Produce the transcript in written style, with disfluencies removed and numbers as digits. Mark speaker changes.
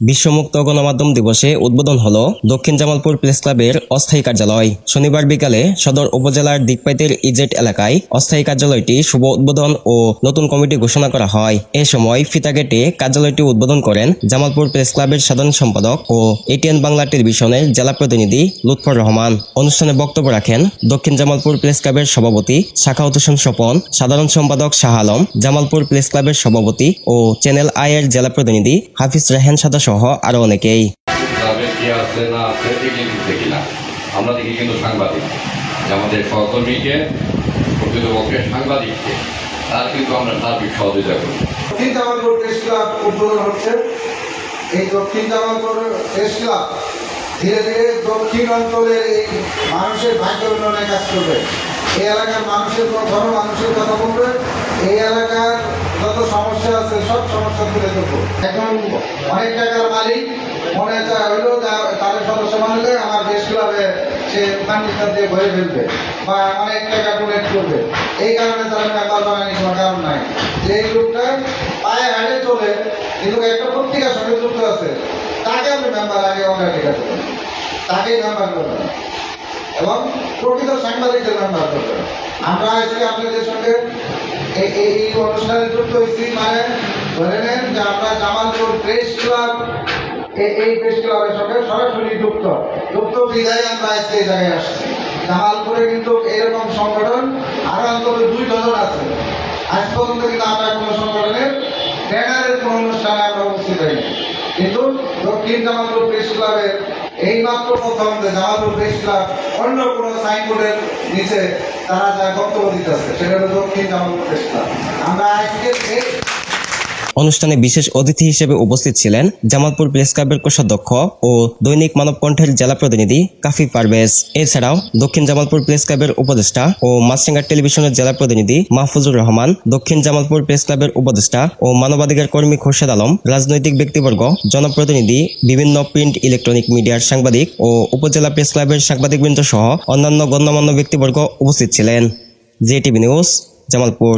Speaker 1: বিশ্ব মুক্ত গণমাধ্যম দিবসে উদ্বোধন হলো দক্ষিণ জামালপুর প্রেস ক্লাবের অস্থায়ী কার্যালয়। শনিবার বিকালে সদর উপজেলার দিকপাইতের ইজেট এলাকায় অস্থায়ী কার্যালয়টি শুভ উদ্বোধন ও নতুন কমিটি ঘোষণা করা হয়। এ সময় ফিতা কেটে কার্যালয়টি উদ্বোধন করেন জামালপুর প্রেস ক্লাবের সাধারণ সম্পাদক ও এটিএন বাংলা টেলিভিশনের জেলা প্রতিনিধি লুৎফর রহমান। অনুষ্ঠানে বক্তব্য রাখেন দক্ষিণ জামালপুর প্রেস ক্লাবের সভাপতি সাখাওয়াত হোসেন স্বপন, সাধারণ সম্পাদক শাহ আলম, জামালপুর প্রেস ক্লাবের সভাপতি ও চ্যানেল আই এর জেলা প্রতিনিধি হাফিজ রেহান সাদা সহ আরো অনেকেই।
Speaker 2: আমরা দেখি কিন্তু সাংবাদিক, আমাদের সহকর্মীকে প্রকৃতপক্ষে সাংবাদিককে তার কিন্তু আমরা সার্বিক সহযোগিতা করি।
Speaker 3: দক্ষিণ জামালপুর প্রেস ক্লাব উদ্বোধন হচ্ছে। এই দক্ষিণ জামালপুর প্রেস ক্লাব ধীরে ধীরে দক্ষিণ অঞ্চলের এই মানুষের ভাগ্য উন্নয়নে কাজ করবে। এই এলাকার মানুষের মানুষের কথা বলবে, এই এলাকার যত সমস্যা আছে সব সমস্যা তুলে ধরবো। এখন অনেক টাকার মালিক মনে হইলো তাদের সদস্য মানলে আমার প্রেস ক্লাবে সে ফান্ডিশন দিয়ে ভরে ফেলবে বা অনেক টাকা ডোনেট করবে, এই কারণে তারা মেম্বার বানানোর কোনো কারণ নাই। যে গ্রুপটা পায়ে হাঁটে চলে কিন্তু একটা পত্রিকার সঙ্গে যুক্ত আছে, তাকে আপনি মেম্বার আগে অগ্রাধিকার করবেন, তাকেই মেম্বার করবেন এবং প্রকৃত সাংবাদিকদের মেম্বার করবেন। আমরা আজকে আপনাদের সঙ্গে এই অনুষ্ঠানে যুক্ত হয়েছি, মানে ধরে নেন যে আমরা জামালপুর প্রেস ক্লাব এই প্রেস ক্লাবের সঙ্গে সরাসরি যুক্ত বিদায় আমরা আজকে এই জায়গায় আসছি। জামালপুরে কিন্তু এরকম সংগঠন আরো অন্তত 2 ডজন আছে। আজ পর্যন্ত কিন্তু আমরা কোনো সংগঠনের ব্যানারের কোনো অনুষ্ঠানে আমরা উপস্থিত হইনি, কিন্তু দক্ষিণ জামালপুর প্রেস ক্লাবের এই মাত্র প্রথম যে জামালপুর প্রেস ক্লাব অন্য কোনো সাইনবোর্ডের নিচে তারা যা বক্তব্য দিতেছে সেটা হলো দক্ষিণ জামালপুর প্রেস ক্লাব। আমরা আজকে
Speaker 1: অনুষ্ঠানে বিশেষ অতিথি হিসেবে উপস্থিত ছিলেন জামালপুর প্রেস ক্লাবের কোষাধ্যক্ষ ও দৈনিক মানব কণ্ঠের জেলা প্রতিনিধি কাফি পারভেজ। এছাড়াও দক্ষিণ জামালপুর প্রেস ক্লাবের উপদেষ্টা ও মাছরাঙ্গা টেলিভিশনের জেলা প্রতিনিধি মাহফুজুর রহমান, দক্ষিণ জামালপুর প্রেস ক্লাবের উপদেষ্টা ও মানবাধিকার কর্মী খোরশেদ আলম, রাজনৈতিক ব্যক্তিবর্গ, জনপ্রতিনিধি, বিভিন্ন প্রিন্ট ইলেকট্রনিক মিডিয়ার সাংবাদিক ও উপজেলা প্রেস ক্লাবের সাংবাদিকবৃন্দ সহ অন্যান্য গণ্যমান্য ব্যক্তিবর্গ উপস্থিত ছিলেন। JTV news, Jamalpur.